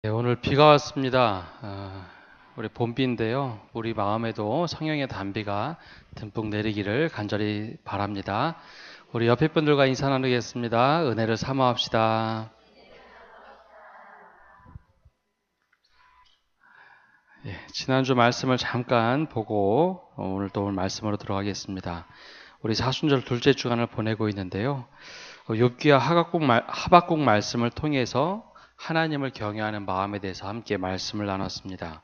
네, 오늘 비가 왔습니다. 우리 봄비인데요. 우리 마음에도 성령의 단비가 듬뿍 내리기를 간절히 바랍니다. 우리 옆에 분들과 인사 나누겠습니다. 은혜를 사모합시다. 지난주 말씀을 잠깐 보고 오늘 또 오늘 말씀으로 들어가겠습니다. 우리 사순절 둘째 주간을 보내고 있는데요. 욥기와 하박국 말씀을 통해서 하나님을 경외하는 마음에 대해서 함께 말씀을 나눴습니다.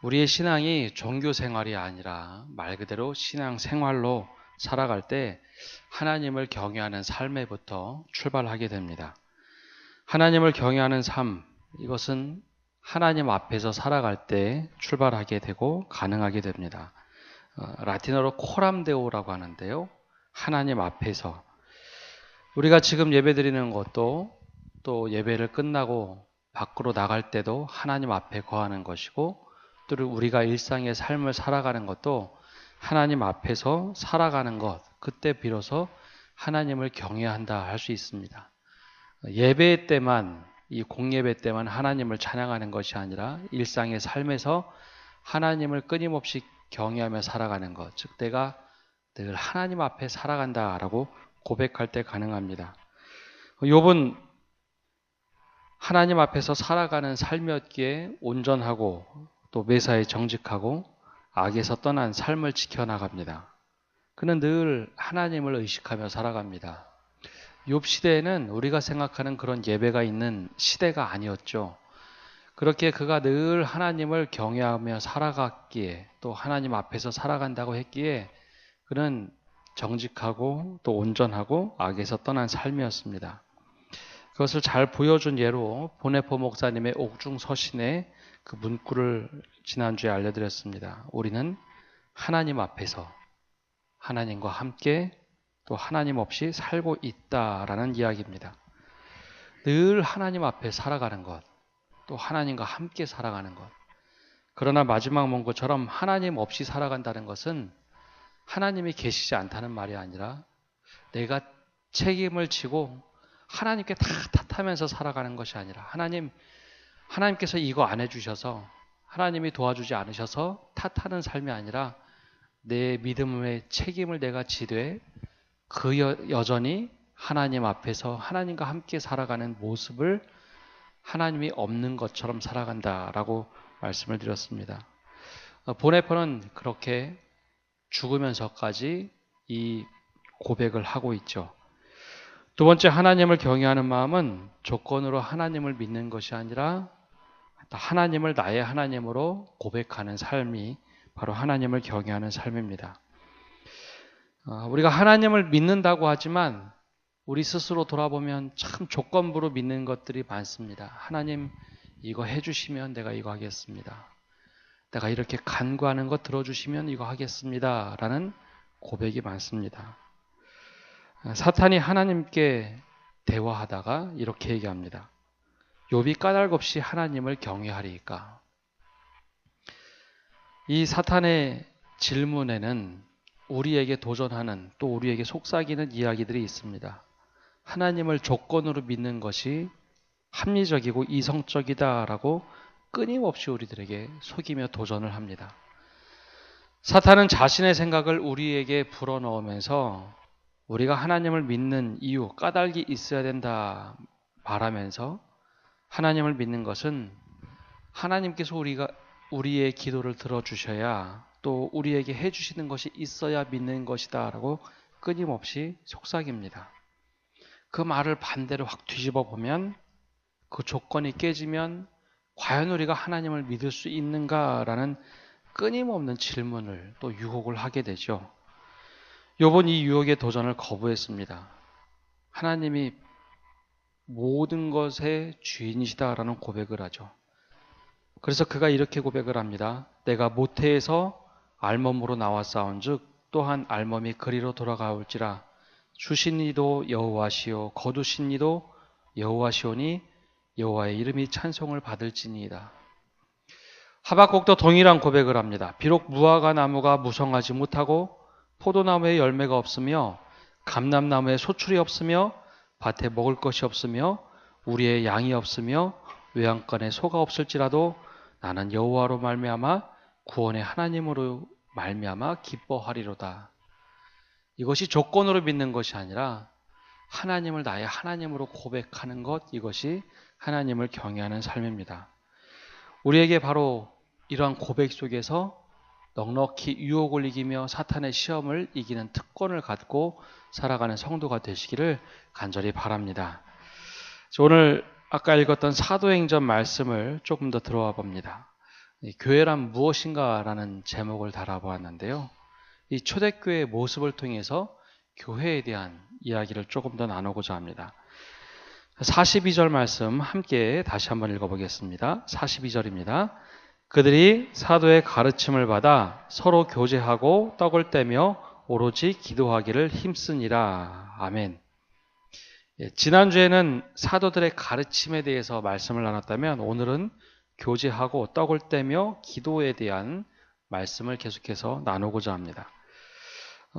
우리의 신앙이 종교 생활이 아니라 말 그대로 신앙 생활로 살아갈 때 하나님을 경외하는 삶에부터 출발하게 됩니다. 하나님을 경외하는 삶, 이것은 하나님 앞에서 살아갈 때 출발하게 되고 가능하게 됩니다. 라틴어로 코람데오라고 하는데요. 하나님 앞에서 우리가 지금 예배드리는 것도 또 예배를 끝나고 밖으로 나갈 때도 하나님 앞에 거하는 것이고 또 우리가 일상의 삶을 살아가는 것도 하나님 앞에서 살아가는 것, 그때 비로소 하나님을 경외한다 할 수 있습니다. 예배 때만, 이 공예배 때만 하나님을 찬양하는 것이 아니라 일상의 삶에서 하나님을 끊임없이 경외하며 살아가는 것, 즉 내가 늘 하나님 앞에 살아간다라고 고백할 때 가능합니다. 욥은 하나님 앞에서 살아가는 삶이었기에 온전하고 또 매사에 정직하고 악에서 떠난 삶을 지켜나갑니다. 그는 늘 하나님을 의식하며 살아갑니다. 욥 시대에는 우리가 생각하는 그런 예배가 있는 시대가 아니었죠. 그렇게 그가 늘 하나님을 경외하며 살아갔기에 또 하나님 앞에서 살아간다고 했기에 그는 정직하고 또 온전하고 악에서 떠난 삶이었습니다. 그것을 잘 보여준 예로 보네포 목사님의 옥중서신의 그 문구를 지난주에 알려드렸습니다. 우리는 하나님 앞에서 하나님과 함께 또 하나님 없이 살고 있다라는 이야기입니다. 늘 하나님 앞에 살아가는 것, 또 하나님과 함께 살아가는 것. 그러나 마지막 문구처럼 하나님 없이 살아간다는 것은 하나님이 계시지 않다는 말이 아니라 내가 책임을 지고 하나님께 다 탓하면서 살아가는 것이 아니라 하나님께서 이거 안 해주셔서 하나님이 도와주지 않으셔서 탓하는 삶이 아니라 내 믿음의 책임을 내가 지되 그 여전히 하나님 앞에서 하나님과 함께 살아가는 모습을 하나님이 없는 것처럼 살아간다라고 말씀을 드렸습니다. 보네포는 그렇게 죽으면서까지 이 고백을 하고 있죠. 두 번째, 하나님을 경외하는 마음은 조건으로 하나님을 믿는 것이 아니라 하나님을 나의 하나님으로 고백하는 삶이 바로 하나님을 경외하는 삶입니다. 우리가 하나님을 믿는다고 하지만 우리 스스로 돌아보면 참 조건부로 믿는 것들이 많습니다. 하나님 이거 해주시면 내가 이거 하겠습니다. 내가 이렇게 간구하는 거 들어주시면 이거 하겠습니다. 라는 고백이 많습니다. 사탄이 하나님께 대화하다가 이렇게 얘기합니다. 욥이 까닭 없이 하나님을 경외하리이까. 이 사탄의 질문에는 우리에게 도전하는 또 우리에게 속삭이는 이야기들이 있습니다. 하나님을 조건으로 믿는 것이 합리적이고 이성적이다라고 끊임없이 우리들에게 속이며 도전을 합니다. 사탄은 자신의 생각을 우리에게 불어넣으면서 우리가 하나님을 믿는 이유, 까닭이 있어야 된다 말하면서 하나님을 믿는 것은 하나님께서 우리의 기도를 들어주셔야 또 우리에게 해주시는 것이 있어야 믿는 것이다 라고 끊임없이 속삭입니다. 그 말을 반대로 확 뒤집어 보면 그 조건이 깨지면 과연 우리가 하나님을 믿을 수 있는가라는 끊임없는 질문을 또 유혹을 하게 되죠. 욥은 이 유혹의 도전을 거부했습니다. 하나님이 모든 것의 주인이시다라는 고백을 하죠. 그래서 그가 이렇게 고백을 합니다. 내가 모태에서 알몸으로 나왔사온즉 또한 알몸이 그리로 돌아가올지라 주신 이도 여호와시오 거두신 이도 여호와시오니 여호와의 이름이 찬송을 받을지니이다. 하박국도 동일한 고백을 합니다. 비록 무화과 나무가 무성하지 못하고 포도나무에 열매가 없으며 감람나무에 소출이 없으며 밭에 먹을 것이 없으며 우리의 양이 없으며 외양간에 소가 없을지라도 나는 여호와로 말미암아 구원의 하나님으로 말미암아 기뻐하리로다. 이것이 조건으로 믿는 것이 아니라 하나님을 나의 하나님으로 고백하는 것, 이것이 하나님을 경외하는 삶입니다. 우리에게 바로 이러한 고백 속에서 넉넉히 유혹을 이기며 사탄의 시험을 이기는 특권을 갖고 살아가는 성도가 되시기를 간절히 바랍니다. 오늘 아까 읽었던 사도행전 말씀을 조금 더 들어와 봅니다. 교회란 무엇인가 라는 제목을 달아보았는데요. 이 초대교회의 모습을 통해서 교회에 대한 이야기를 조금 더 나누고자 합니다. 42절 말씀 함께 다시 한번 읽어보겠습니다. 42절입니다. 그들이 사도의 가르침을 받아 서로 교제하고 떡을 떼며 오로지 기도하기를 힘쓰니라. 아멘. 지난주에는 사도들의 가르침에 대해서 말씀을 나눴다면 오늘은 교제하고 떡을 떼며 기도에 대한 말씀을 계속해서 나누고자 합니다.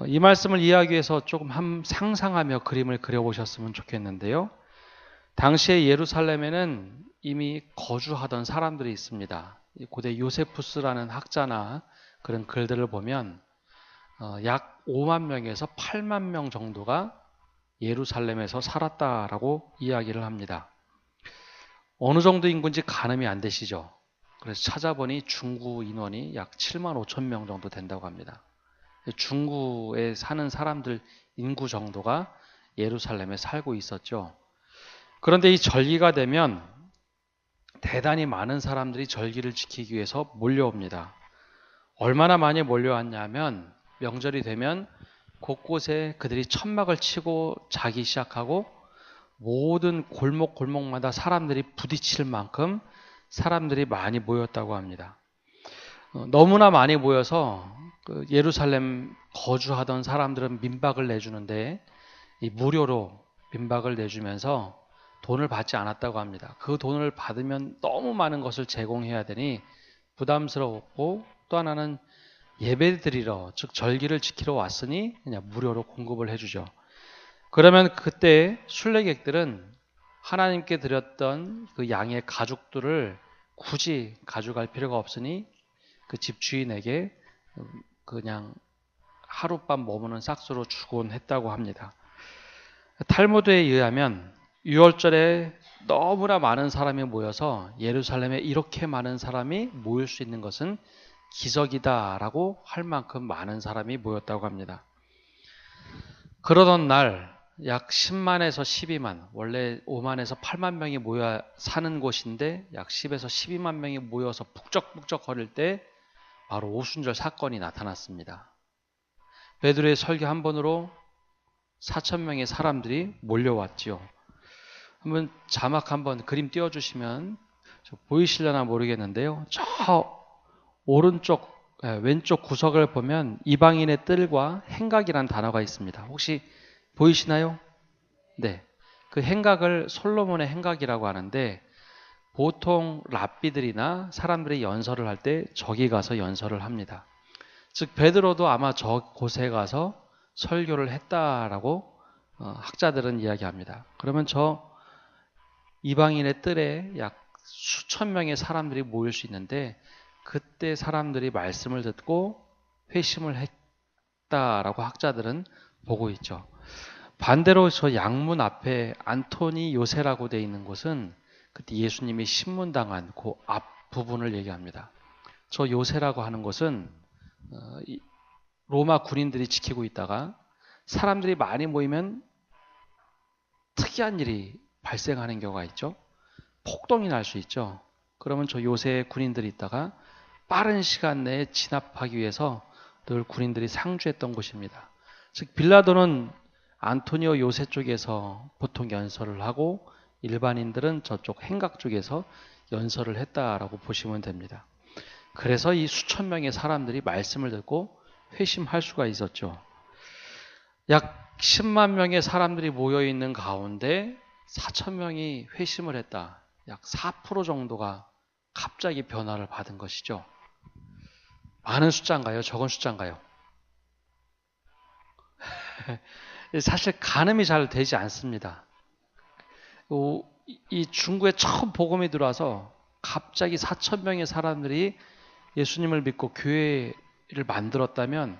이 말씀을 이해하기 위해서 조금 상상하며 그림을 그려보셨으면 좋겠는데요. 당시에 예루살렘에는 이미 거주하던 사람들이 있습니다. 고대 요세푸스라는 학자나 그런 글들을 보면 약 5만 명에서 8만 명 정도가 예루살렘에서 살았다라고 이야기를 합니다. 어느 정도 인구인지 가늠이 안 되시죠? 그래서 찾아보니 중구 인원이 약 7만 5천 명 정도 된다고 합니다. 중구에 사는 사람들 인구 정도가 예루살렘에 살고 있었죠. 그런데 이 절기가 되면 대단히 많은 사람들이 절기를 지키기 위해서 몰려옵니다. 얼마나 많이 몰려왔냐면 명절이 되면 곳곳에 그들이 천막을 치고 자기 시작하고 모든 골목골목마다 사람들이 부딪힐 만큼 사람들이 많이 모였다고 합니다. 너무나 많이 모여서 예루살렘 거주하던 사람들은 민박을 내주는데 이 무료로 민박을 내주면서 돈을 받지 않았다고 합니다. 그 돈을 받으면 너무 많은 것을 제공해야 되니 부담스러웠고, 또 하나는 예배 드리러, 즉 절기를 지키러 왔으니 그냥 무료로 공급을 해주죠. 그러면 그때 순례객들은 하나님께 드렸던 그 양의 가죽들을 굳이 가져갈 필요가 없으니 그 집주인에게 그냥 하룻밤 머무는 싹수로 주곤 했다고 합니다. 탈무드에 의하면 유월절에 너무나 많은 사람이 모여서 예루살렘에 이렇게 많은 사람이 모일 수 있는 것은 기적이다라고 할 만큼 많은 사람이 모였다고 합니다. 그러던 날 약 10만에서 12만, 원래 5만에서 8만 명이 모여 사는 곳인데 약 10에서 12만 명이 모여서 북적북적 거릴 때 바로 오순절 사건이 나타났습니다. 베드로의 설교 한 번으로 4천 명의 사람들이 몰려왔지요. 한번 자막 한번 그림 띄워주시면 보이시려나 모르겠는데요. 저 오른쪽 왼쪽 구석을 보면 이방인의 뜰과 행각이라는 단어가 있습니다. 혹시 보이시나요? 네, 그 행각을 솔로몬의 행각이라고 하는데 보통 랍비들이나 사람들이 연설을 할 때 저기 가서 연설을 합니다. 즉 베드로도 아마 저 곳에 가서 설교를 했다라고 학자들은 이야기합니다. 그러면 저 이방인의 뜰에 약 수천 명의 사람들이 모일 수 있는데 그때 사람들이 말씀을 듣고 회심을 했다라고 학자들은 보고 있죠. 반대로 저 양문 앞에 안토니 요새라고 되어 있는 곳은 그때 예수님이 신문당한 그 앞부분을 얘기합니다. 저 요새라고 하는 곳은 로마 군인들이 지키고 있다가 사람들이 많이 모이면 특이한 일이 발생하는 경우가 있죠. 폭동이 날 수 있죠. 그러면 저 요새 군인들이 있다가 빠른 시간 내에 진압하기 위해서 늘 군인들이 상주했던 곳입니다. 즉 빌라도는 안토니오 요새 쪽에서 보통 연설을 하고 일반인들은 저쪽 행각 쪽에서 연설을 했다라고 보시면 됩니다. 그래서 이 수천 명의 사람들이 말씀을 듣고 회심할 수가 있었죠. 약 10만 명의 사람들이 모여있는 가운데 4천 명이 회심을 했다. 약 4% 정도가 갑자기 변화를 받은 것이죠. 많은 숫자인가요? 적은 숫자인가요? 사실 가늠이 잘 되지 않습니다. 이 중국에 처음 복음이 들어와서 갑자기 4천 명의 사람들이 예수님을 믿고 교회를 만들었다면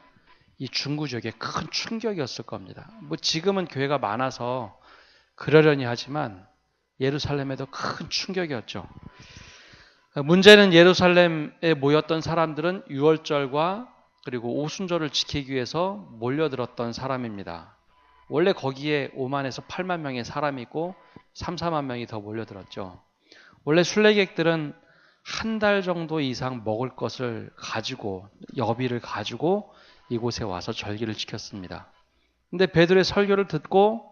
이 중구 지역에 큰 충격이었을 겁니다. 뭐 지금은 교회가 많아서 그러려니 하지만 예루살렘에도 큰 충격이었죠. 문제는 예루살렘에 모였던 사람들은 유월절과 그리고 오순절을 지키기 위해서 몰려들었던 사람입니다. 원래 거기에 5만에서 8만 명의 사람이 있고 3, 4만 명이 더 몰려들었죠. 원래 순례객들은 한 달 정도 이상 먹을 것을 가지고 여비를 가지고 이곳에 와서 절기를 지켰습니다. 근데 베드로의 설교를 듣고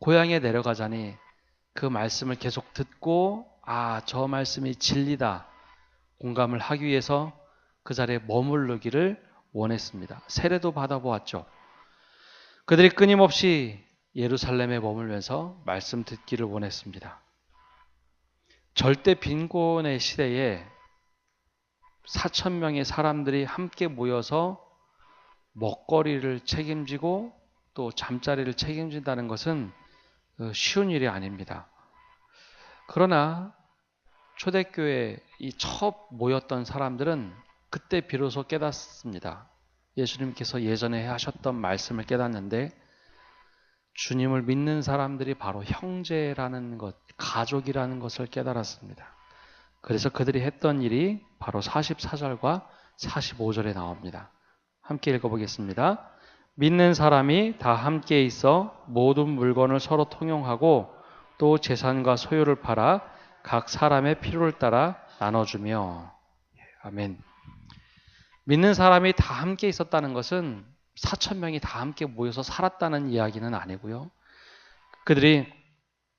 고향에 내려가자니 그 말씀을 계속 듣고 저 말씀이 진리다 공감을 하기 위해서 그 자리에 머무르기를 원했습니다. 세례도 받아보았죠. 그들이 끊임없이 예루살렘에 머물면서 말씀 듣기를 원했습니다. 절대 빈곤의 시대에 4천 명의 사람들이 함께 모여서 먹거리를 책임지고 또 잠자리를 책임진다는 것은 쉬운 일이 아닙니다. 그러나 초대교회에 이 처음 모였던 사람들은 그때 비로소 깨닫습니다. 예수님께서 예전에 하셨던 말씀을 깨닫는데 주님을 믿는 사람들이 바로 형제라는 것, 가족이라는 것을 깨달았습니다. 그래서 그들이 했던 일이 바로 44절과 45절에 나옵니다. 함께 읽어보겠습니다. 믿는 사람이 다 함께 있어 모든 물건을 서로 통용하고 또 재산과 소유를 팔아 각 사람의 필요를 따라 나눠주며. 아멘. 믿는 사람이 다 함께 있었다는 것은 4천 명이 다 함께 모여서 살았다는 이야기는 아니고요. 그들이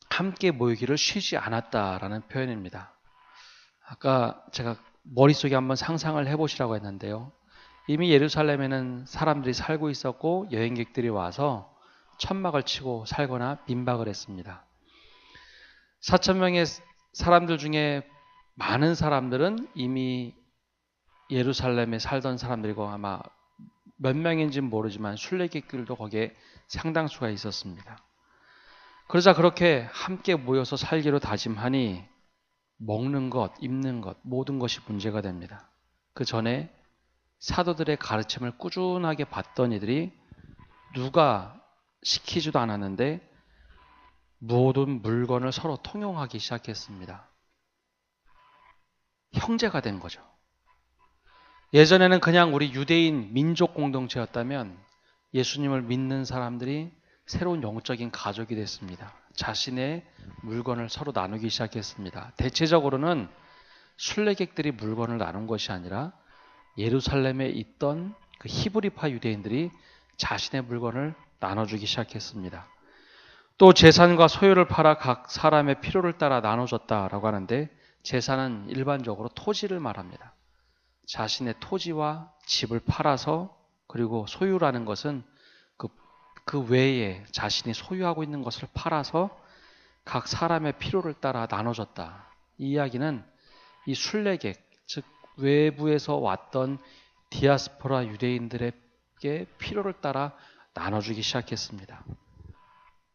함께 모이기를 쉬지 않았다라는 표현입니다. 아까 제가 머릿속에 한번 상상을 해보시라고 했는데요. 이미 예루살렘에는 사람들이 살고 있었고 여행객들이 와서 천막을 치고 살거나 민박을 했습니다. 4천 명의 사람들 중에 많은 사람들은 이미 예루살렘에 살던 사람들이고 아마 몇 명인지는 모르지만 순례객들도 거기에 상당수가 있었습니다. 그러자 그렇게 함께 모여서 살기로 다짐하니 먹는 것, 입는 것 모든 것이 문제가 됩니다. 그 전에 사도들의 가르침을 꾸준하게 받던 이들이 누가 시키지도 않았는데 모든 물건을 서로 통용하기 시작했습니다. 형제가 된 거죠. 예전에는 그냥 우리 유대인 민족 공동체였다면 예수님을 믿는 사람들이 새로운 영적인 가족이 됐습니다. 자신의 물건을 서로 나누기 시작했습니다. 대체적으로는 순례객들이 물건을 나눈 것이 아니라 예루살렘에 있던 그 히브리파 유대인들이 자신의 물건을 나눠주기 시작했습니다. 또 재산과 소유를 팔아 각 사람의 필요를 따라 나눠줬다라고 하는데 재산은 일반적으로 토지를 말합니다. 자신의 토지와 집을 팔아서 그리고 소유라는 것은 그 외에 자신이 소유하고 있는 것을 팔아서 각 사람의 필요를 따라 나눠줬다. 이 이야기는 이 순례객, 즉 외부에서 왔던 디아스포라 유대인들에게 필요를 따라 나눠주기 시작했습니다.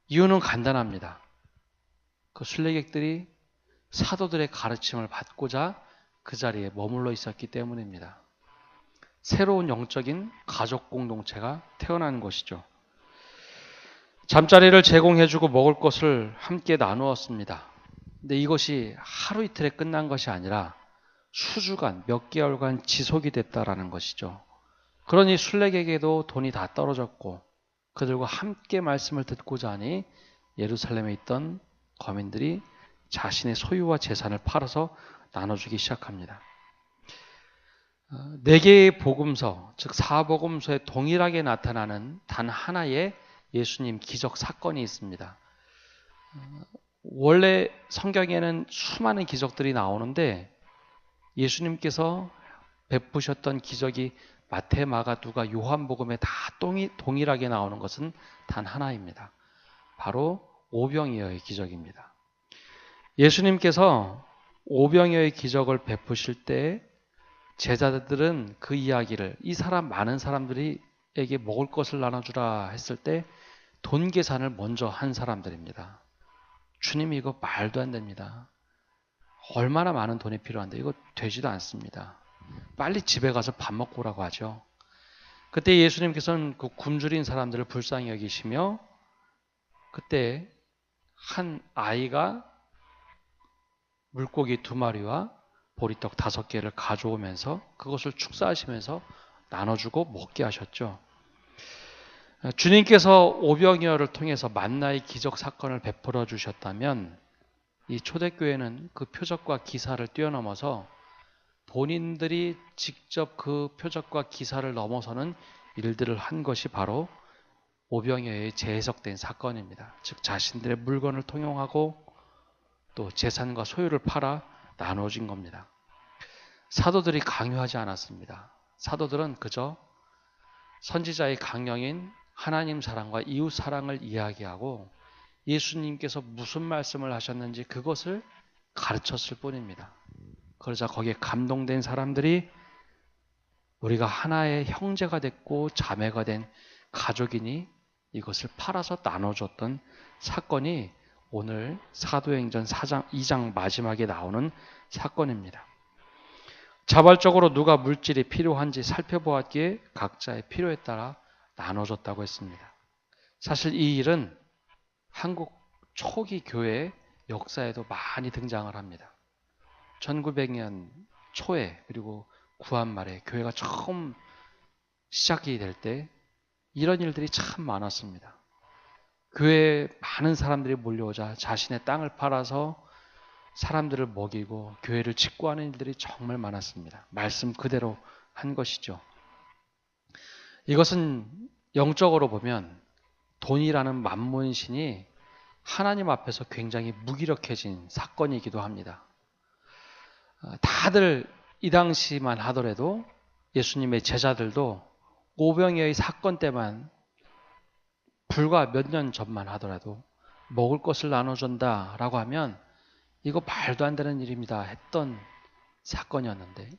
이유는 간단합니다. 그 순례객들이 사도들의 가르침을 받고자 그 자리에 머물러 있었기 때문입니다. 새로운 영적인 가족 공동체가 태어난 것이죠. 잠자리를 제공해주고 먹을 것을 함께 나누었습니다. 근데 이것이 하루 이틀에 끝난 것이 아니라 수주간, 몇 개월간 지속이 됐다라는 것이죠. 그러니 순례객에게도 돈이 다 떨어졌고 그들과 함께 말씀을 듣고자 하니 예루살렘에 있던 거민들이 자신의 소유와 재산을 팔아서 나눠주기 시작합니다. 4개의 복음서, 즉 사복음서에 동일하게 나타나는 단 하나의 예수님 기적 사건이 있습니다. 원래 성경에는 수많은 기적들이 나오는데 예수님께서 베푸셨던 기적이 마태, 마가, 누가, 요한복음에 다 동일하게 나오는 것은 단 하나입니다. 바로 오병이어의 기적입니다. 예수님께서 오병이어의 기적을 베푸실 때 제자들은 그 이야기를 이 사람 많은 사람들에게 먹을 것을 나눠주라 했을 때 돈 계산을 먼저 한 사람들입니다. 주님이 이거 말도 안 됩니다. 얼마나 많은 돈이 필요한데 이거 되지도 않습니다. 빨리 집에 가서 밥 먹고 오라고 하죠. 그때 예수님께서는 그 굶주린 사람들을 불쌍히 여기시며 그때 한 아이가 물고기 2마리와 보리떡 5개를 가져오면서 그것을 축사하시면서 나눠주고 먹게 하셨죠. 주님께서 오병이어를 통해서 만나의 기적 사건을 베풀어 주셨다면 이 초대교회는 그 표적과 기사를 뛰어넘어서 본인들이 직접 그 표적과 기사를 넘어서는 일들을 한 것이 바로 오병이어의 재해석된 사건입니다. 즉 자신들의 물건을 통용하고 또 재산과 소유를 팔아 나눠진 겁니다. 사도들이 강요하지 않았습니다. 사도들은 그저 선지자의 강령인 하나님 사랑과 이웃 사랑을 이야기하고 예수님께서 무슨 말씀을 하셨는지 그것을 가르쳤을 뿐입니다. 그러자 거기에 감동된 사람들이 우리가 하나의 형제가 됐고 자매가 된 가족이니 이것을 팔아서 나눠줬던 사건이 오늘 사도행전 2장 마지막에 나오는 사건입니다. 자발적으로 누가 물질이 필요한지 살펴보았기에 각자의 필요에 따라 나눠줬다고 했습니다. 사실 이 일은 한국 초기 교회 역사에도 많이 등장을 합니다. 1900년 초에 그리고 구한 말에 교회가 처음 시작이 될 때 이런 일들이 참 많았습니다. 교회에 많은 사람들이 몰려오자 자신의 땅을 팔아서 사람들을 먹이고 교회를 직구하는 일들이 정말 많았습니다. 말씀 그대로 한 것이죠. 이것은 영적으로 보면 돈이라는 만문신이 하나님 앞에서 굉장히 무기력해진 사건이기도 합니다. 다들 이 당시만 하더라도 예수님의 제자들도 오병이어의 사건 때만 불과 몇 년 전만 하더라도 먹을 것을 나눠준다라고 하면 이거 말도 안 되는 일입니다 했던 사건이었는데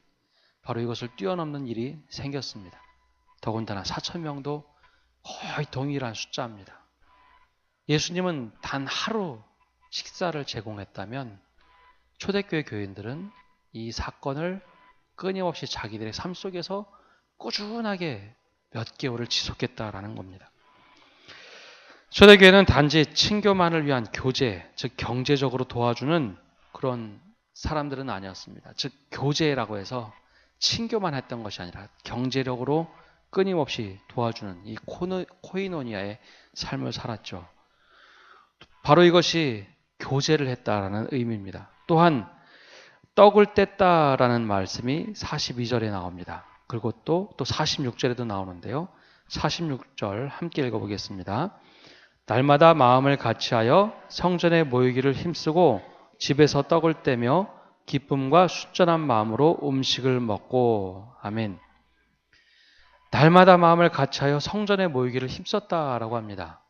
바로 이것을 뛰어넘는 일이 생겼습니다. 더군다나 4,000명도 거의 동일한 숫자입니다. 예수님은 단 하루 식사를 제공했다면 초대교회 교인들은 이 사건을 끊임없이 자기들의 삶 속에서 꾸준하게 몇 개월을 지속했다라는 겁니다. 초대교회는 단지 친교만을 위한 교제, 즉 경제적으로 도와주는 그런 사람들은 아니었습니다. 즉 교제라고 해서 친교만 했던 것이 아니라 경제력으로 끊임없이 도와주는 이 코이노니아의 삶을 살았죠. 바로 이것이 교제를 했다라는 의미입니다. 또한 떡을 뗐다라는 말씀이 42절에 나옵니다. 그리고 또 46절에도 나오는데요. 46절 함께 읽어보겠습니다. 날마다 마음을 같이하여 성전에 모이기를 힘쓰고 집에서 떡을 떼며 기쁨과 순전한 마음으로 음식을 먹고. 아멘. 날마다 마음을 같이하여 성전에 모이기를 힘썼다라고 합니다.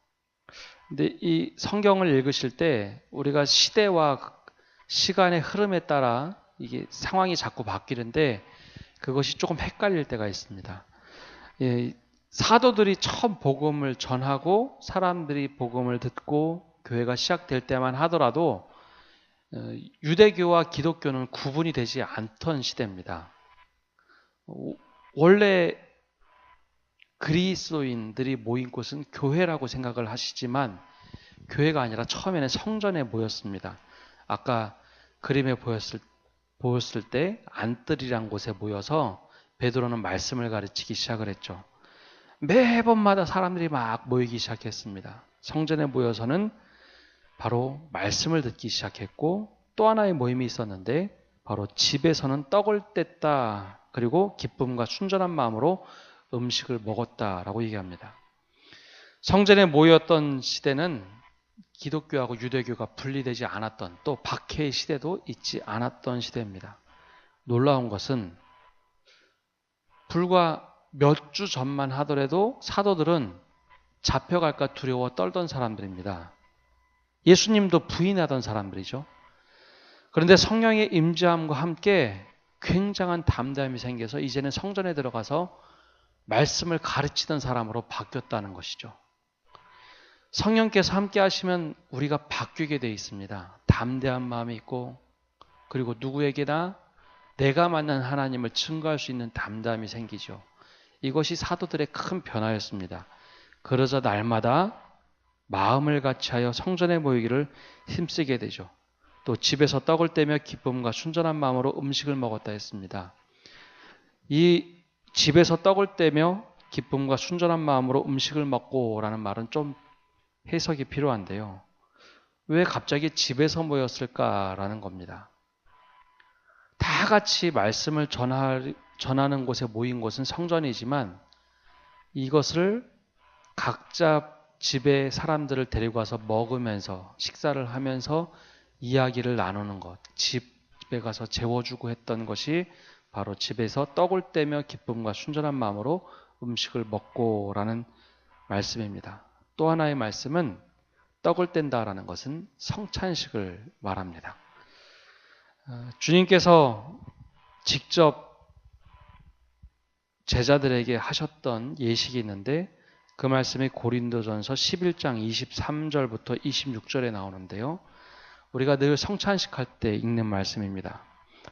근데 이 성경을 읽으실 때 우리가 시대와 시간의 흐름에 따라 이게 상황이 자꾸 바뀌는데 그것이 조금 헷갈릴 때가 있습니다. 예, 사도들이 처음 복음을 전하고 사람들이 복음을 듣고 교회가 시작될 때만 하더라도 유대교와 기독교는 구분이 되지 않던 시대입니다. 원래 그리스도인들이 모인 곳은 교회라고 생각을 하시지만 교회가 아니라 처음에는 성전에 모였습니다. 아까 그림에 보였을 때 안뜰이란 곳에 모여서 베드로는 말씀을 가르치기 시작을 했죠. 매번마다 사람들이 막 모이기 시작했습니다. 성전에 모여서는 바로 말씀을 듣기 시작했고 또 하나의 모임이 있었는데 바로 집에서는 떡을 뗐다. 그리고 기쁨과 순전한 마음으로 음식을 먹었다라고 얘기합니다. 성전에 모였던 시대는 기독교하고 유대교가 분리되지 않았던 또 박해의 시대도 있지 않았던 시대입니다. 놀라운 것은 불과 몇 주 전만 하더라도 사도들은 잡혀갈까 두려워 떨던 사람들입니다. 예수님도 부인하던 사람들이죠. 그런데 성령의 임재함과 함께 굉장한 담대함이 생겨서 이제는 성전에 들어가서 말씀을 가르치던 사람으로 바뀌었다는 것이죠. 성령께서 함께 하시면 우리가 바뀌게 돼 있습니다. 담대한 마음이 있고, 그리고 누구에게나 내가 만난 하나님을 증거할 수 있는 담담이 생기죠. 이것이 사도들의 큰 변화였습니다. 그러자 날마다 마음을 같이하여 성전에 모이기를 힘쓰게 되죠. 또 집에서 떡을 떼며 기쁨과 순전한 마음으로 음식을 먹었다 했습니다. 이 집에서 떡을 떼며 기쁨과 순전한 마음으로 음식을 먹고라는 말은 좀 해석이 필요한데요. 왜 갑자기 집에서 모였을까라는 겁니다. 다 같이 말씀을 전하는 곳에 모인 곳은 성전이지만 이것을 각자 집에 사람들을 데리고 와서 먹으면서 식사를 하면서 이야기를 나누는 것, 집에 가서 재워주고 했던 것이 바로 집에서 떡을 떼며 기쁨과 순전한 마음으로 음식을 먹고라는 말씀입니다. 또 하나의 말씀은 떡을 뗀다라는 것은 성찬식을 말합니다. 주님께서 직접 제자들에게 하셨던 예식이 있는데 그 말씀이 고린도전서 11장 23절부터 26절에 나오는데요. 우리가 늘 성찬식 할 때 읽는 말씀입니다.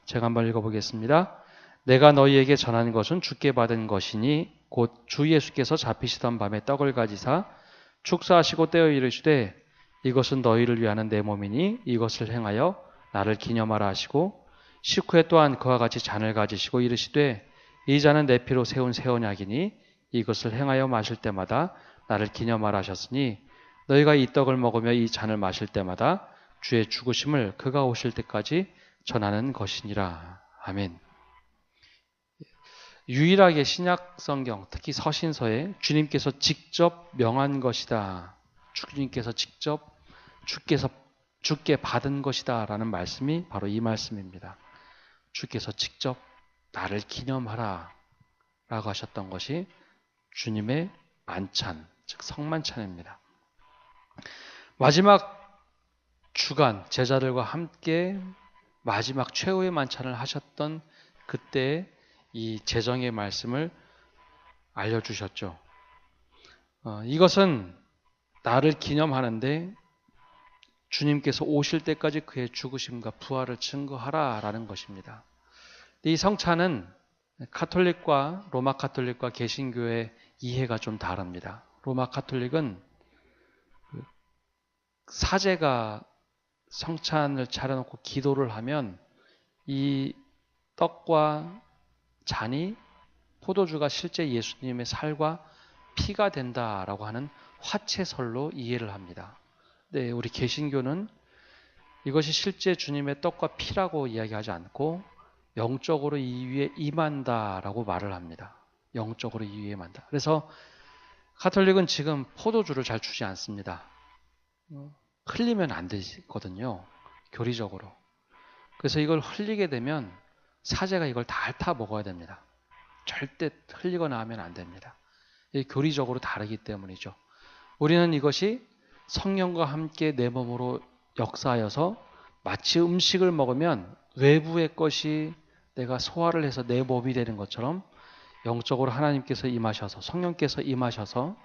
제가 한번 읽어보겠습니다. 내가 너희에게 전한 것은 주께 받은 것이니 곧 주 예수께서 잡히시던 밤에 떡을 가지사 축사하시고 떼어 이르시되 이것은 너희를 위하는 내 몸이니 이것을 행하여 나를 기념하라 하시고 식후에 또한 그와 같이 잔을 가지시고 이르시되 이 잔은 내 피로 세운 새 언약이니 이것을 행하여 마실 때마다 나를 기념하라 하셨으니 너희가 이 떡을 먹으며 이 잔을 마실 때마다 주의 죽으심을 그가 오실 때까지 전하는 것이니라. 아멘. 유일하게 신약 성경, 특히 서신서에 주님께서 직접 명한 것이다. 주님께서 직접 주께 받은 것이다 라는 말씀이 바로 이 말씀입니다. 주께서 직접 나를 기념하라 라고 하셨던 것이 주님의 만찬, 즉 성만찬입니다. 마지막 주간 제자들과 함께 마지막 최후의 만찬을 하셨던 그때 이 제정의 말씀을 알려주셨죠. 이것은 나를 기념하는데 주님께서 오실 때까지 그의 죽으심과 부활을 증거하라 라는 것입니다. 이 성찬은 카톨릭과 로마 카톨릭과 개신교의 이해가 좀 다릅니다. 로마 카톨릭은 사제가 성찬을 차려놓고 기도를 하면 이 떡과 잔이 포도주가 실제 예수님의 살과 피가 된다라고 하는 화채설로 이해를 합니다. 네, 우리 개신교는 이것이 실제 주님의 떡과 피라고 이야기하지 않고 영적으로 이 위에 임한다라고 말을 합니다. 영적으로 이 위에 임한다. 그래서 카톨릭은 지금 포도주를 잘 주지 않습니다. 흘리면 안 되거든요. 교리적으로. 그래서 이걸 흘리게 되면 사제가 이걸 다 핥아 먹어야 됩니다. 절대 흘리거나 하면 안 됩니다. 교리적으로 다르기 때문이죠. 우리는 이것이 성령과 함께 내 몸으로 역사하여서 마치 음식을 먹으면 외부의 것이 내가 소화를 해서 내 몸이 되는 것처럼 영적으로 하나님께서 임하셔서 성령께서 임하셔서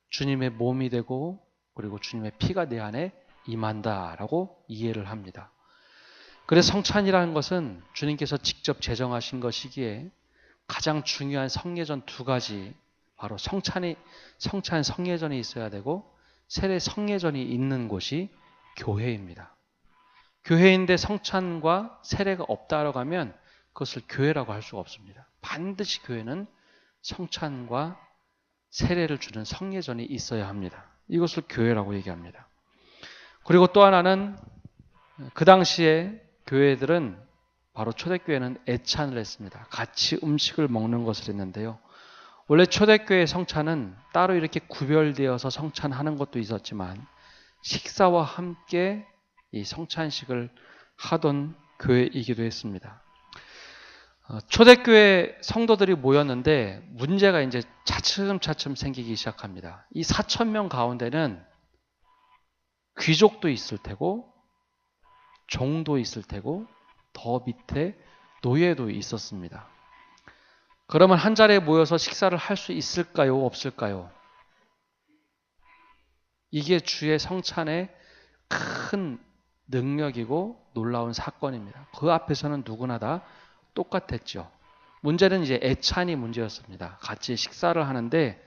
주님의 몸이 되고 그리고 주님의 피가 내 안에 임한다라고 이해를 합니다. 그래서 성찬이라는 것은 주님께서 직접 제정하신 것이기에 가장 중요한 성례전 두 가지, 바로 성찬 성례전이 있어야 되고 세례 성례전이 있는 곳이 교회입니다. 교회인데 성찬과 세례가 없다라고 하면 그것을 교회라고 할 수가 없습니다. 반드시 교회는 성찬과 세례를 주는 성례전이 있어야 합니다. 이것을 교회라고 얘기합니다. 그리고 또 하나는 그 당시에 교회들은 바로 초대교회는 애찬을 했습니다. 같이 음식을 먹는 것을 했는데요. 원래 초대교회 성찬은 따로 이렇게 구별되어서 성찬하는 것도 있었지만 식사와 함께 이 성찬식을 하던 교회이기도 했습니다. 초대교회 성도들이 모였는데 문제가 이제 차츰차츰 생기기 시작합니다. 이 4,000명 가운데는 귀족도 있을 테고 종도 있을 테고 더 밑에 노예도 있었습니다. 그러면 한 자리에 모여서 식사를 할 수 있을까요? 없을까요? 이게 주의 성찬의 큰 능력이고 놀라운 사건입니다. 그 앞에서는 누구나 다 똑같았죠. 문제는 이제 애찬이 문제였습니다. 같이 식사를 하는데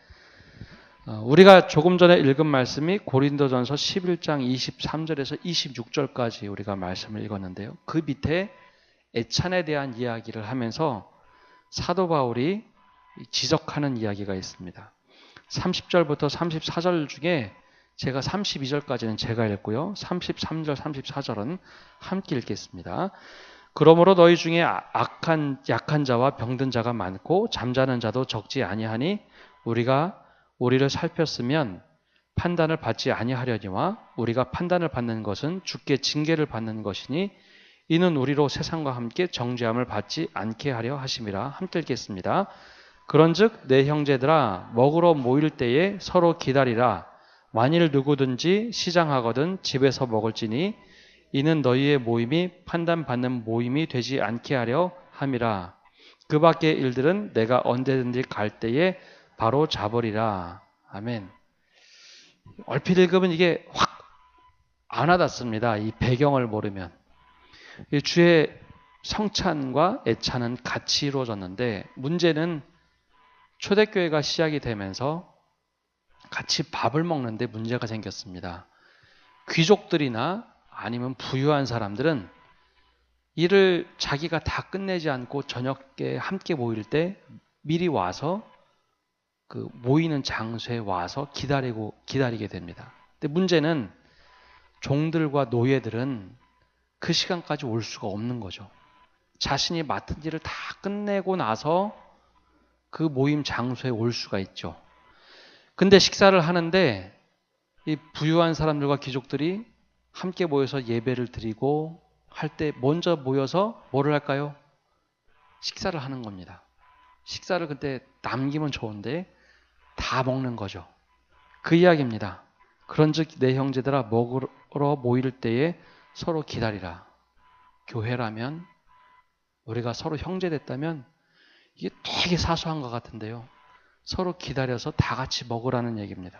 우리가 조금 전에 읽은 말씀이 고린도전서 11장 23절에서 26절까지 우리가 말씀을 읽었는데요. 그 밑에 애찬에 대한 이야기를 하면서 사도 바울이 지적하는 이야기가 있습니다. 30절부터 34절 중에 제가 32절까지는 제가 읽고요. 33절, 34절은 함께 읽겠습니다. 그러므로 너희 중에 약한 자와 병든 자가 많고 잠자는 자도 적지 아니하니 우리가 우리를 살폈으면 판단을 받지 아니하려니와 우리가 판단을 받는 것은 주께 징계를 받는 것이니 이는 우리로 세상과 함께 정죄함을 받지 않게 하려 하심이라. 함께 읽겠습니다. 그런즉 내 형제들아 먹으러 모일 때에 서로 기다리라. 만일 누구든지 시장하거든 집에서 먹을지니 이는 너희의 모임이 판단받는 모임이 되지 않게 하려 함이라. 그 밖의 일들은 내가 언제든지 갈 때에 바로 잡으리라. 아멘. 얼핏 읽으면 이게 확 안 와닿습니다. 이 배경을 모르면. 주의 성찬과 애찬은 같이 이루어졌는데 문제는 초대교회가 시작이 되면서 같이 밥을 먹는데 문제가 생겼습니다. 귀족들이나 아니면 부유한 사람들은 일을 자기가 다 끝내지 않고 저녁에 함께 모일 때 미리 와서 그 모이는 장소에 와서 기다리게 됩니다. 근데 문제는 종들과 노예들은 그 시간까지 올 수가 없는 거죠. 자신이 맡은 일을 다 끝내고 나서 그 모임 장소에 올 수가 있죠. 근데 식사를 하는데 이 부유한 사람들과 귀족들이 함께 모여서 예배를 드리고 할 때 먼저 모여서 뭐를 할까요? 식사를 하는 겁니다. 식사를 그때 남기면 좋은데 다 먹는 거죠. 그 이야기입니다. 그런즉 내 형제들아 먹으러 모일 때에 서로 기다리라. 교회라면 우리가 서로 형제 됐다면 이게 되게 사소한 것 같은데요. 서로 기다려서 다 같이 먹으라는 얘기입니다.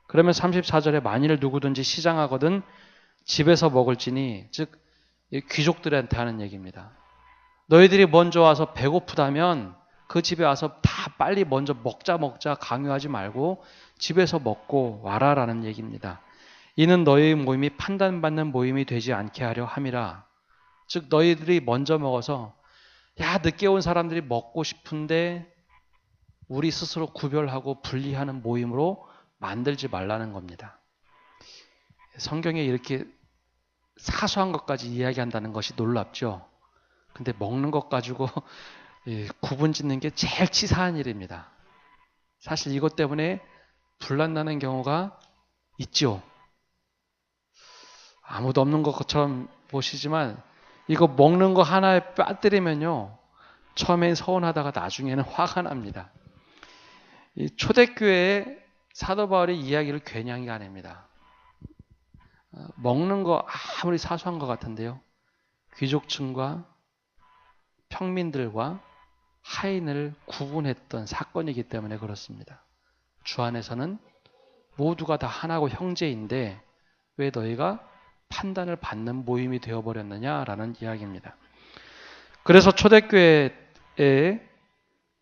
그러면 34절에 만일 누구든지 시장하거든 집에서 먹을지니 즉 귀족들한테 하는 얘기입니다. 너희들이 먼저 와서 배고프다면 그 집에 와서 다 빨리 먼저 먹자 강요하지 말고 집에서 먹고 와라라는 얘기입니다. 이는 너희의 모임이 판단받는 모임이 되지 않게 하려 함이라. 즉 너희들이 먼저 먹어서 야 늦게 온 사람들이 먹고 싶은데 우리 스스로 구별하고 분리하는 모임으로 만들지 말라는 겁니다. 성경에 이렇게 사소한 것까지 이야기한다는 것이 놀랍죠. 근데 먹는 것 가지고 구분 짓는 게 제일 치사한 일입니다. 사실 이것 때문에 분란 나는 경우가 있죠. 아무도 없는 것처럼 보시지만 이거 먹는 거 하나에 빠뜨리면요. 처음엔 서운하다가 나중에는 화가 납니다. 이 초대교회의 사도 바울의 이야기를 괜히 한 게 아닙니다. 먹는 거 아무리 사소한 것 같은데요. 귀족층과 평민들과 하인을 구분했던 사건이기 때문에 그렇습니다. 주 안에서는 모두가 다 하나고 형제인데 왜 너희가 판단을 받는 모임이 되어버렸느냐라는 이야기입니다. 그래서 초대교회에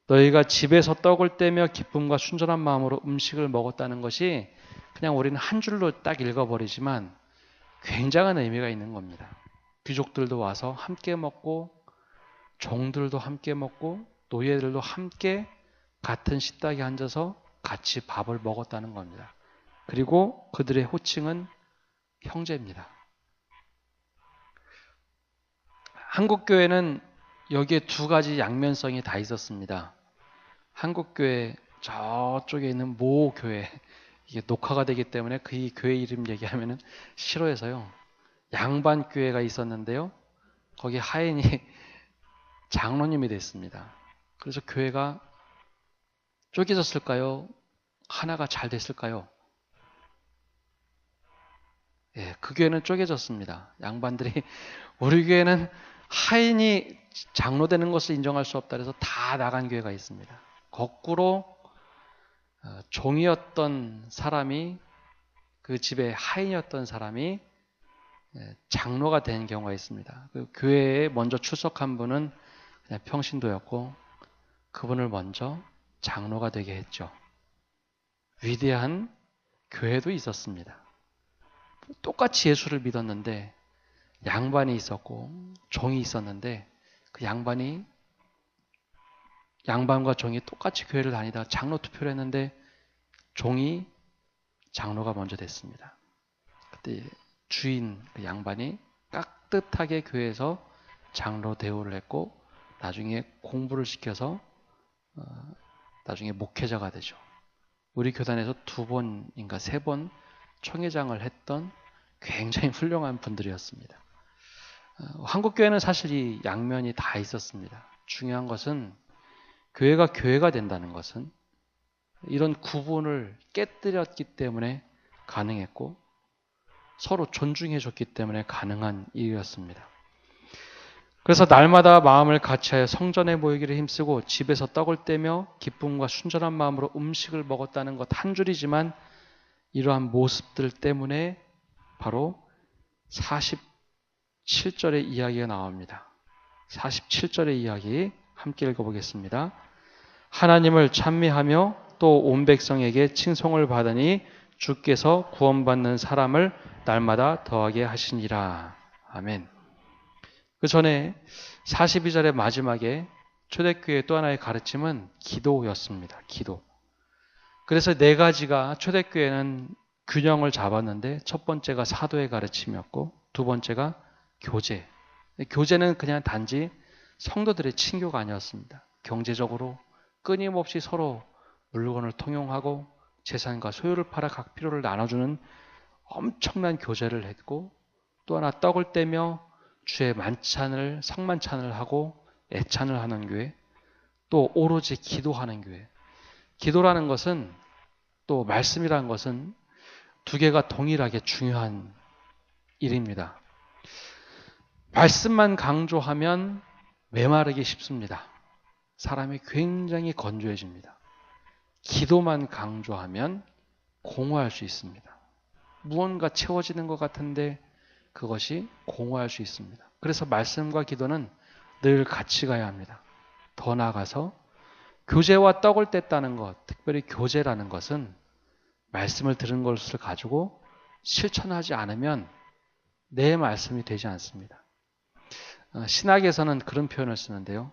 너희가 집에서 떡을 떼며 기쁨과 순전한 마음으로 음식을 먹었다는 것이 그냥 우리는 한 줄로 딱 읽어버리지만 굉장한 의미가 있는 겁니다. 귀족들도 와서 함께 먹고 종들도 함께 먹고 노예들도 함께 같은 식탁에 앉아서 같이 밥을 먹었다는 겁니다. 그리고 그들의 호칭은 형제입니다. 한국교회는 여기에 두 가지 양면성이 다 있었습니다. 한국교회 저쪽에 있는 모 교회, 이게 녹화가 되기 때문에 그 교회 이름 얘기하면 싫어해서요. 양반교회가 있었는데요. 거기 하인이 장로님이 됐습니다. 그래서 교회가 쪼개졌을까요? 하나가 잘 됐을까요? 예, 그 교회는 쪼개졌습니다. 양반들이 우리 교회는 하인이 장로 되는 것을 인정할 수 없다 해서 다 나간 교회가 있습니다. 거꾸로 종이었던 사람이 그 집의 하인이었던 사람이 장로가 된 경우가 있습니다. 그 교회에 먼저 출석한 분은 그냥 평신도였고 그분을 먼저 장로가 되게 했죠. 위대한 교회도 있었습니다. 똑같이 예수를 믿었는데 양반이 있었고 종이 있었는데 그 양반과 종이 똑같이 교회를 다니다 장로 투표를 했는데 종이 장로가 먼저 됐습니다. 그때 주인 그 양반이 깍듯하게 교회에서 장로 대우를 했고 나중에 공부를 시켜서 나중에 목회자가 되죠. 우리 교단에서 2번인가 3번 총회장을 했던 굉장히 훌륭한 분들이었습니다. 한국교회는 사실 이 양면이 다 있었습니다. 중요한 것은 교회가 된다는 것은 이런 구분을 깨뜨렸기 때문에 가능했고 서로 존중해줬기 때문에 가능한 일이었습니다. 그래서 날마다 마음을 같이하여 성전에 모이기를 힘쓰고 집에서 떡을 떼며 기쁨과 순전한 마음으로 음식을 먹었다는 것 한 줄이지만 이러한 모습들 때문에 바로 47절의 이야기가 나옵니다. 47절의 이야기 함께 읽어보겠습니다. 하나님을 찬미하며 또 온 백성에게 칭송을 받으니 주께서 구원받는 사람을 날마다 더하게 하시니라. 아멘. 그 전에 42절의 마지막에 초대교회의 또 하나의 가르침은 기도였습니다. 기도. 그래서 4가지가 초대교회는 균형을 잡았는데 첫 번째가 사도의 가르침이었고 두 번째가 교제. 교제는 그냥 단지 성도들의 친교가 아니었습니다. 경제적으로 끊임없이 서로 물건을 통용하고 재산과 소유를 팔아 각 필요를 나눠주는 엄청난 교제를 했고 또 하나 떡을 떼며 주의 만찬을 성만찬을 하고 애찬을 하는 교회, 또 오로지 기도하는 교회. 기도라는 것은 또 말씀이라는 것은 2개가 동일하게 중요한 일입니다. 말씀만 강조하면 메마르기 쉽습니다. 사람이 굉장히 건조해집니다. 기도만 강조하면 공허할 수 있습니다. 무언가 채워지는 것 같은데 그것이 공허할 수 있습니다. 그래서 말씀과 기도는 늘 같이 가야 합니다. 더 나아가서 교제와 떡을 뗐다는 것, 특별히 교제라는 것은 말씀을 들은 것을 가지고 실천하지 않으면 내 말씀이 되지 않습니다. 신학에서는 그런 표현을 쓰는데요.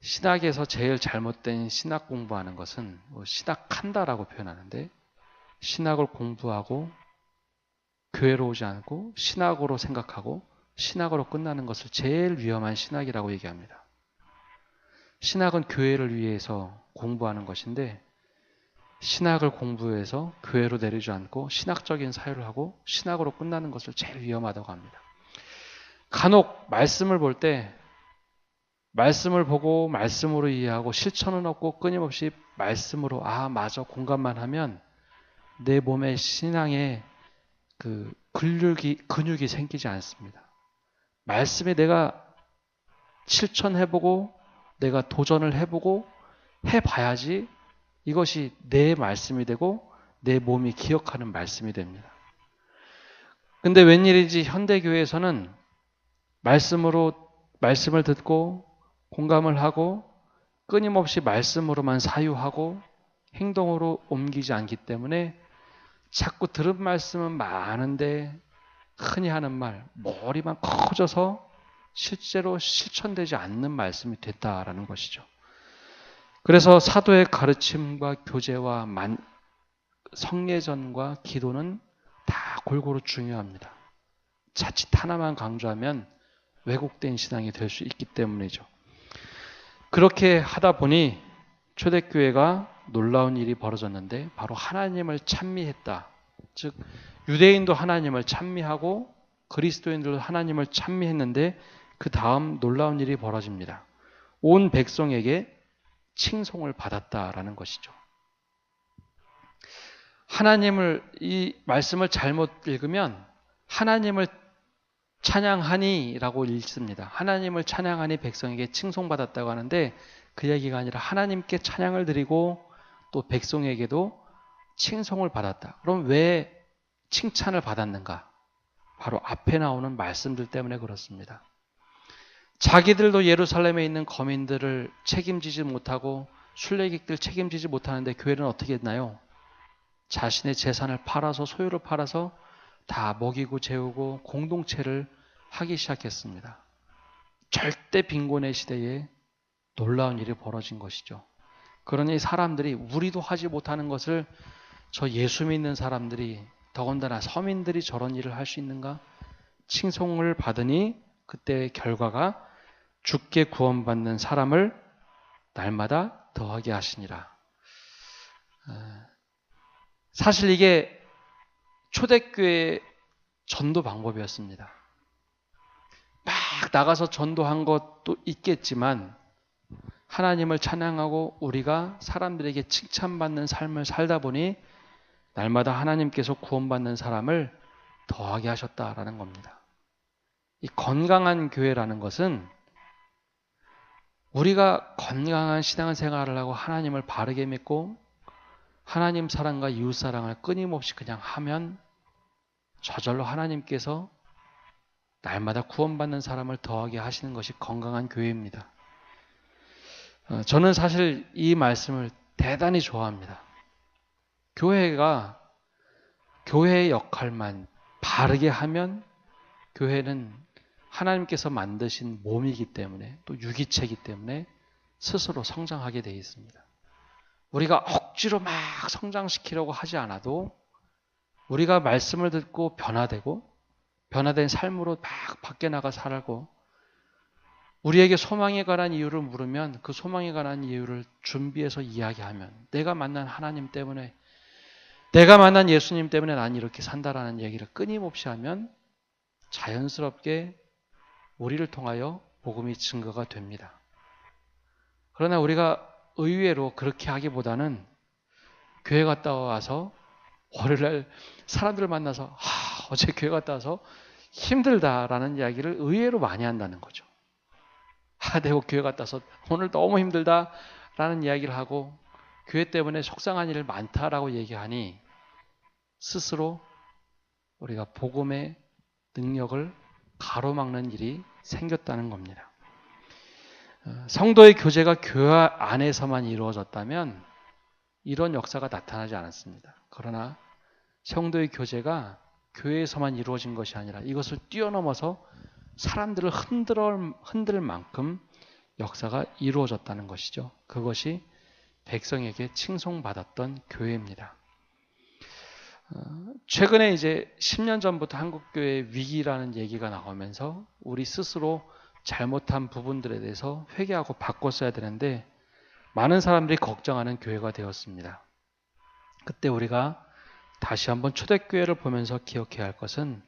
신학에서 제일 잘못된 신학 공부하는 것은 신학한다라고 표현하는데 신학을 공부하고 교회로 오지 않고 신학으로 생각하고 신학으로 끝나는 것을 제일 위험한 신학이라고 얘기합니다. 신학은 교회를 위해서 공부하는 것인데 신학을 공부해서 교회로 내리지 않고 신학적인 사유를 하고 신학으로 끝나는 것을 제일 위험하다고 합니다. 간혹 말씀을 볼 때 말씀을 보고 말씀으로 이해하고 실천은 없고 끊임없이 말씀으로 맞아 공감만 하면 내 몸의 신앙에 그 근육이 생기지 않습니다. 말씀에 내가 실천해보고 내가 도전을 해보고 해봐야지 이것이 내 말씀이 되고 내 몸이 기억하는 말씀이 됩니다. 근데 웬일인지 현대교회에서는 말씀을 듣고 공감을 하고 끊임없이 말씀으로만 사유하고 행동으로 옮기지 않기 때문에 자꾸 들은 말씀은 많은데 흔히 하는 말, 머리만 커져서 실제로 실천되지 않는 말씀이 됐다라는 것이죠. 그래서 사도의 가르침과 교제와 성례전과 기도는 다 골고루 중요합니다. 자칫 하나만 강조하면 왜곡된 신앙이 될 수 있기 때문이죠. 그렇게 하다 보니 초대교회가 놀라운 일이 벌어졌는데 바로 하나님을 찬미했다. 즉 유대인도 하나님을 찬미하고 그리스도인들도 하나님을 찬미했는데 그 다음 놀라운 일이 벌어집니다. 온 백성에게 칭송을 받았다라는 것이죠. 이 말씀을 잘못 읽으면 하나님을 찬양하니 라고 읽습니다. 하나님을 찬양하니 백성에게 칭송받았다고 하는데 그 얘기가 아니라 하나님께 찬양을 드리고 또 백성에게도 칭송을 받았다. 그럼 왜 칭찬을 받았는가? 바로 앞에 나오는 말씀들 때문에 그렇습니다. 자기들도 예루살렘에 있는 거민들을 책임지지 못하고 순례객들 책임지지 못하는데 교회는 어떻게 했나요? 자신의 재산을 팔아서 소유를 팔아서 다 먹이고 재우고 공동체를 하기 시작했습니다. 절대 빈곤의 시대에 놀라운 일이 벌어진 것이죠. 그러니 사람들이 우리도 하지 못하는 것을 저 예수 믿는 사람들이 더군다나 서민들이 저런 일을 할 수 있는가? 칭송을 받으니 그때의 결과가 주께 구원받는 사람을 날마다 더하게 하시니라. 사실 이게 초대교회의 전도 방법이었습니다. 막 나가서 전도한 것도 있겠지만 하나님을 찬양하고 우리가 사람들에게 칭찬받는 삶을 살다 보니 날마다 하나님께서 구원받는 사람을 더하게 하셨다라는 겁니다. 이 건강한 교회라는 것은 우리가 건강한 신앙생활을 하고 하나님을 바르게 믿고 하나님 사랑과 이웃 사랑을 끊임없이 그냥 하면 저절로 하나님께서 날마다 구원받는 사람을 더하게 하시는 것이 건강한 교회입니다. 저는 사실 이 말씀을 대단히 좋아합니다. 교회가 교회의 역할만 바르게 하면 교회는 하나님께서 만드신 몸이기 때문에 또 유기체이기 때문에 스스로 성장하게 되어 있습니다. 우리가 억지로 막 성장시키려고 하지 않아도 우리가 말씀을 듣고 변화된 삶으로 막 밖에 나가 살고 우리에게 소망에 관한 이유를 물으면 그 소망에 관한 이유를 준비해서 이야기하면 내가 만난 하나님 때문에 내가 만난 예수님 때문에 난 이렇게 산다라는 얘기를 끊임없이 하면 자연스럽게 우리를 통하여 복음이 증거가 됩니다. 그러나 우리가 의외로 그렇게 하기보다는 교회 갔다 와서 월요일날 사람들을 만나서 어제 교회 갔다 와서 힘들다라는 이야기를 의외로 많이 한다는 거죠. 내가 교회 갔다 와서 오늘 너무 힘들다라는 이야기를 하고 교회 때문에 속상한 일 많다라고 얘기하니 스스로 우리가 복음의 능력을 가로막는 일이 생겼다는 겁니다. 성도의 교제가 교회 안에서만 이루어졌다면 이런 역사가 나타나지 않았습니다. 그러나 성도의 교제가 교회에서만 이루어진 것이 아니라 이것을 뛰어넘어서 사람들을 흔들 만큼 역사가 이루어졌다는 것이죠. 그것이 백성에게 칭송받았던 교회입니다. 최근에 이제 10년 전부터 한국교회의 위기라는 얘기가 나오면서 우리 스스로 잘못한 부분들에 대해서 회개하고 바꿨어야 되는데 많은 사람들이 걱정하는 교회가 되었습니다. 그때 우리가 다시 한번 초대교회를 보면서 기억해야 할 것은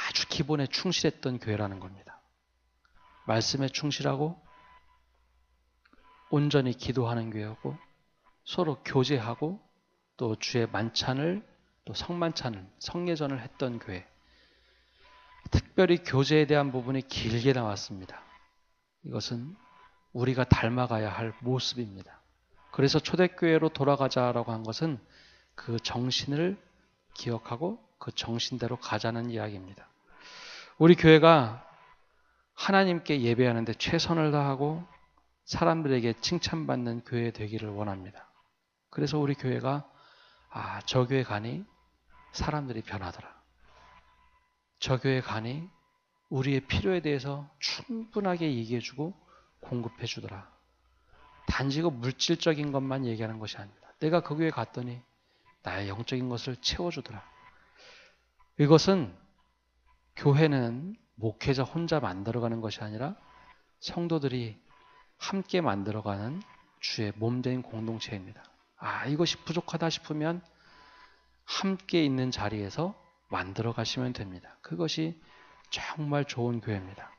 아주 기본에 충실했던 교회라는 겁니다. 말씀에 충실하고 온전히 기도하는 교회고 서로 교제하고 또 주의 만찬을 또 성만찬을 성례전을 했던 교회. 특별히 교제에 대한 부분이 길게 나왔습니다. 이것은 우리가 닮아가야 할 모습입니다. 그래서 초대교회로 돌아가자라고 한 것은 그 정신을 기억하고 그 정신대로 가자는 이야기입니다. 우리 교회가 하나님께 예배하는데 최선을 다하고 사람들에게 칭찬받는 교회 되기를 원합니다. 그래서 우리 교회가 저 교회 가니 사람들이 변하더라. 저 교회 가니 우리의 필요에 대해서 충분하게 얘기해주고 공급해주더라. 단지 그 물질적인 것만 얘기하는 것이 아닙니다. 내가 그 교회 갔더니 나의 영적인 것을 채워주더라. 이것은 교회는 목회자 혼자 만들어가는 것이 아니라 성도들이 함께 만들어가는 주의 몸된 공동체입니다. 이것이 부족하다 싶으면 함께 있는 자리에서 만들어 가시면 됩니다. 그것이 정말 좋은 교회입니다.